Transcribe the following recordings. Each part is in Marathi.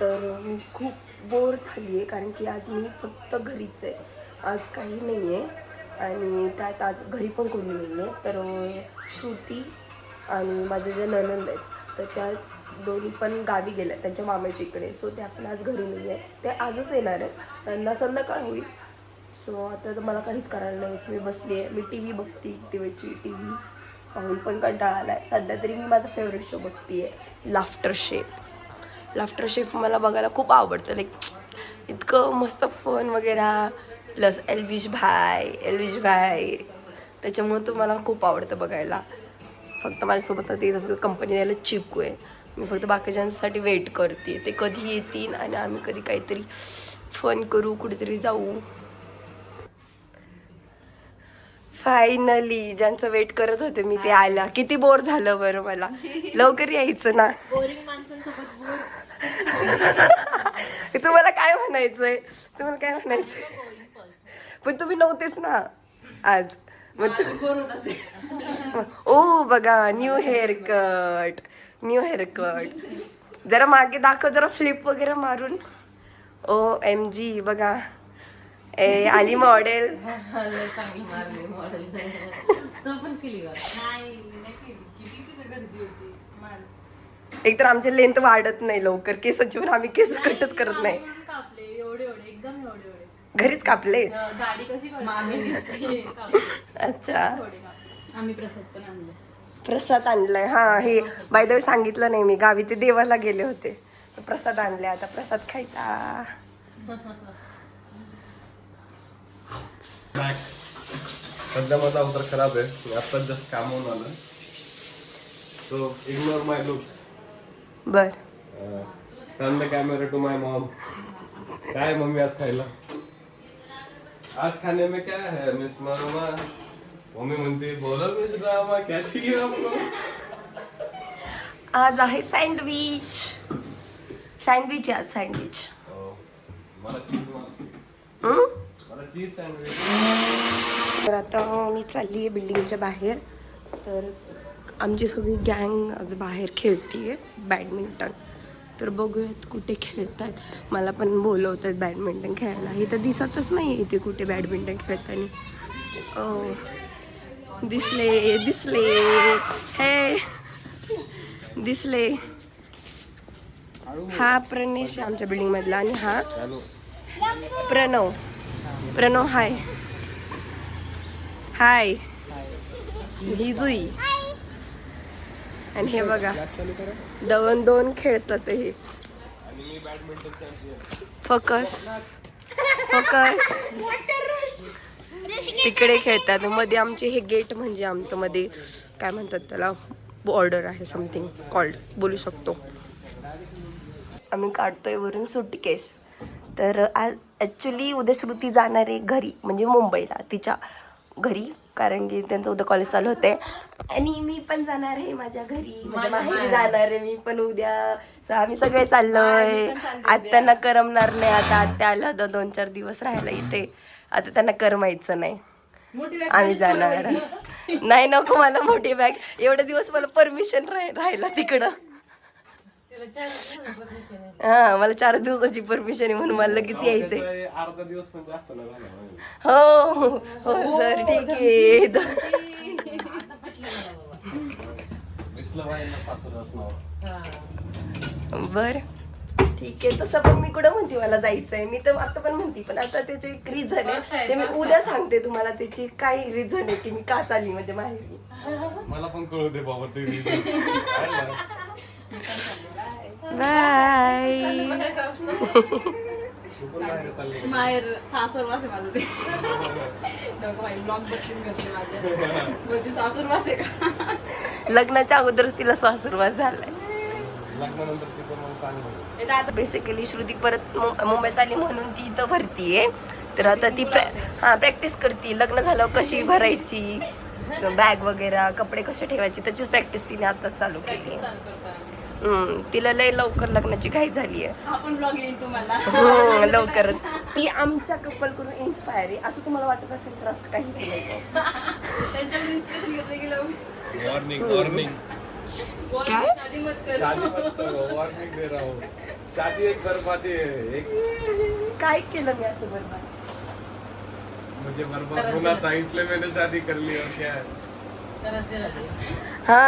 तर मी खूप बोर झाली आहे कारण की आज मी फक्त घरीच आहे. आज काही नाही आहे आणि त्यात आज घरी पण कोणी नाही आहे. तर श्रुती आणि माझ्या ज्या नणंद आहेत तर त्या दोन्ही पण गावी गेल्या त्यांच्या मामाच्या इकडे. सो त्या पण आज घरी नाही आहे. ते आजच येणार आहेत. त्यांना संध्याकाळ होईल. सो आता तर मला काहीच करायला नाही. मी बसली आहे. मी टी व्ही बघते. किती वेळची टी व्ही पाहून पण कंटाळा आला आहे. सध्या तरी मी माझा फेवरेट शो बघते आहे, लाफ्टर शेफ. लाफ्टर शेफ मला बघायला खूप आवडतं. लाईक इतकं मस्त फन वगैरे प्लस एल्विश भाई त्याच्यामुळे तो मला खूप आवडतं बघायला. फक्त माझ्यासोबत ते फक्त कंपनी द्यायला चिकू आहे. मी फक्त बाकीच्यांसाठी वेट करते ते कधी येतील आणि आम्ही कधी काहीतरी फन करू, कुठेतरी जाऊ. फायनली ज्यांचं वेट करत होते मी ते आला. किती बोर झालं बरं मला. लवकर यायचं ना. बोरिंग माणसांसोबत बोर. तुम्हाला काय म्हणायचंय? पण तुम्ही नव्हतेच ना आज. ओ बघा, न्यू हेअर कट. जरा मागे दाखव, जरा फ्लिप वगैरे मारून. OMG बघा, आली मॉडेल. एक तर आमची लेंथ वाढत नाही लवकर केसाची, पण आम्ही केस कटच करत नाही. घरीच कापले. गाडी कशी अच्छा, आम्ही प्रसाद पण आणलं. प्रसाद आणलाय. हा, हे बाय द वे सांगितलं नाही मी. गावी ते देवाला गेले होते, प्रसाद आणले. आता प्रसाद खायचा. सध्या माझा अवतार खराब आहे. मी आता जस्ट कामावून आलो. So ignore my looks. बर. Turn the camera to my mom. काय मम्मी आज खायला? आज खाने में क्या है मिस मामा? मम्मी म्हणते बोला मिस मामा क्या चाहिए आपको? आज आहे सँडविच. सँडविच आहे आज, सँडविच. मला चीज सँडविच. तर आता मी चालली आहे बिल्डिंगच्या बाहेर. तर आमची सगळी गँग आज बाहेर खेळतीये बॅडमिंटन. तर बघूयात कुठे खेळतात. मला पण बोलवत आहेत बॅडमिंटन खेळायला. हे तर दिसतच नाही इथे कुठे बॅडमिंटन खेळताना. दिसले हे दिसले. हा प्रणेश आमच्या बिल्डिंग मधला आणि हा प्रणव. हाय ही जुई. आणि हे बघा, दोन खेळतात हे. फोकस तिकडे खेळतात. मध्ये आमचे हे गेट म्हणजे आमचं मध्ये काय म्हणतात त्याला, बॉर्डर आहे, समथिंग कॉल्ड बोलू शकतो. आम्ही काढतोय वरून सुटकेस. तर आज ॲक्च्युली उद्या श्रुती जाणार आहे घरी, म्हणजे मुंबईला तिच्या घरी, कारण की त्यांचं उद्या कॉलेज चालू होते. आणि मी पण जाणार आहे माझ्या घरी, माझ्या माहेरी जाणार आहे मी पण उद्या. आम्ही सगळे चाललोय. आत्यांना करमणार नाही. आता आत्या आल्या होत्या 2-4 दिवस राहायला इथे. आता त्यांना करमायचं नाही. आम्ही जाणार नाही. नको मला मोठी बॅग. एवढे दिवस मला परमिशन राहिला तिकडं. हा, मला 4 दिवसाची परमिशन आहे म्हणून मला लगेच यायचंय. अर्धा दिवस पण जास्त नाही झाला. हो सर, ठीक आहे. बर, ठीक आहे. तसं पण मी कुठं म्हणते मला जायचंय. मी तर आता पण म्हणते, पण आता त्याचे एक रिझन आहे ते मी उद्या सांगते तुम्हाला. त्याची काय रिझन आहे की मी का चालली म्हणजे माहेरी. मला पण कळू दे बाबा ते रिझन. बाय. माहेर सासरवास आहे माझं ते. नको बाई, ब्लॉग बघून करते माझ्या. सासरवास आहे का? लग्नाच्या अगोदरच तिला सासुरवास झालाय. बेसिकली श्रुती परत मुंबई चालली म्हणून ती इथं भरती आहे. तर आता ती प्रॅक्टिस करते. लग्न झाल्यावर कशी भरायची, बॅग वगैरे, कपडे कसे ठेवायचे, त्याचीच प्रॅक्टिस तिने आताच चालू केली. तिला लय लवकर लग्नाची घाई झाली आहे. आपण ब्लॉग येईल तुम्हाला लवकरच. ती आमच्या कपल करून इन्स्पायर आहे असं तुम्हाला वाटत असेल तर असं काहीच नाही. त्यांच्याकडे इन्स्पिरेशन घेतलं गेलं. मॉर्निंग बोल, काय? शादी मत कर. शादी मत करो, वार्निंग दे रहा हूँ. शादी एक बर्बादी है. एक काय केलं मी असं बरोबर? मुझे बर्बाद होना था इसलिए मैंने शादी कर ली और क्या है. तरच दिला ते. हा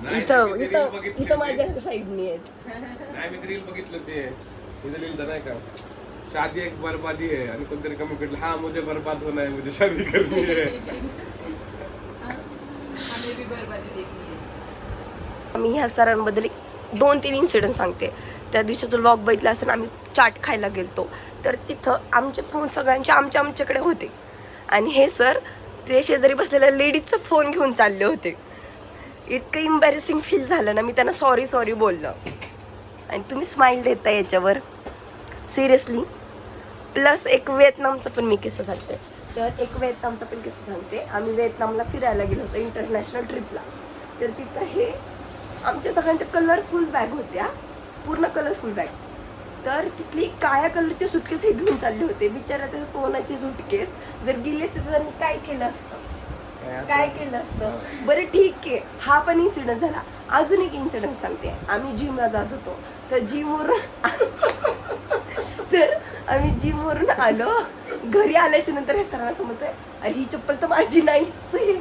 नाही, इथं मी रील इथं बघितली इथं होती. माझ्या साईडनी आहेत. नाही मी रील बघितलं ते तिथे लिहिलं नाही का शादी एक बर्बादी है आणि कोणतरी कमेंट केलं हा मुझे बर्बाद होना है मुझे शादी करनी है. हमें भी बर्बादी देखनी है. मी ह्या सरांबद्दल 2-3 इन्सिडेंट सांगते. त्या दिवशीचा व्लॉग बघितला असेल, आम्ही चाट खायला गेलतो तर तिथं आमचे फोन सगळ्यांचे आमच्याकडे होते आणि हे सर ते शेजारी बसलेल्या लेडीजचा फोन घेऊन चालले होते. इतकं इम्बॅरेसिंग फील झालं ना, मी त्यांना सॉरी बोललं आणि तुम्ही स्माईल देताय याच्यावर सिरियसली. प्लस एक व्हिएतनामचा पण मी किस्सा सांगते. तर एक व्हिएतनामचा पण किस्सा सांगते. आम्ही व्हिएतनामला फिरायला गेलो होतो इंटरनॅशनल ट्रिपला. तर तिथं हे आमच्या सगळ्यांच्या कलरफुल बॅग होत्या, पूर्ण कलरफुल बॅग. तर तिथली काळ्या कलरचे सुटकेस हे घेऊन चालले होते. बिचारा ते कोणाची सुटकेस जर गेले असते तर त्यांनी काय केलं असतं, काय केलं असतं. बरं ठीक आहे, हा पण इन्सिडेंट झाला. अजून एक इन्सिडेंट सांगते. आम्ही जिमला जात होतो तर जिमवरून आलो. घरी आल्याच्या नंतर हे सरांना समजतंय अरे ही चप्पल तर माझी नाहीच आहे,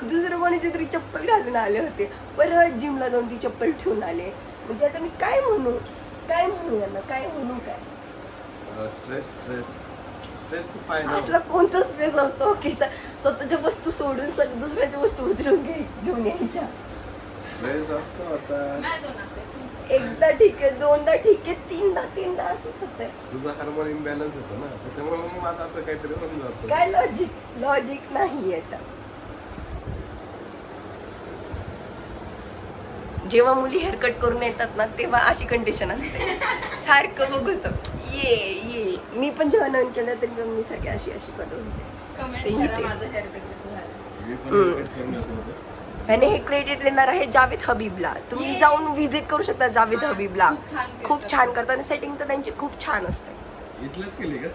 दुसरं कोणाची तरी चप्पल घालून आले होते. परत जिमला जाऊन ती चप्पल ठेवून आले. म्हणजे आता मी काय म्हणू यांना, काय म्हणू काय. स्ट्रेस खूप फायदा असला कोणता स्ट्रेस असतो की स्वतःच्या वस्तू सोडून दुसऱ्याच्या वस्तू उचलून घेऊन यायच्या. स्ट्रेस असतो आता. नाही दोन असते. एकदा ठीक आहे, दोनदा ठीक आहे, तीनदा असंच होतंय. तुझा हार्मोन इम्बॅलन्स होतो ना त्याच्यामुळे मग माझं असं काहीतरी होऊन जातं. काय लॉजिक नाही याच्यात. जेव्हा मुली हेअरकट करून येतात ना तेव्हा अशी कंडिशन असते. सारखं बघतो ये मी पण जेव्हा नवीन केलं तरी पण मी सगळी अशी करत होते. कमेंट ते करा इथे. माझं हेअर कट झालं. मी पण हेअरकट करून येत होतो. आणि हे क्रेडिट देणार आहे जावेद हबीबला. तुम्ही जाऊन व्हिजिट करू शकता जावेद हबीबला. खूप छान खूप छान करतात आणि सेटिंग तर त्यांची खूप छान असते. इथलंच केली का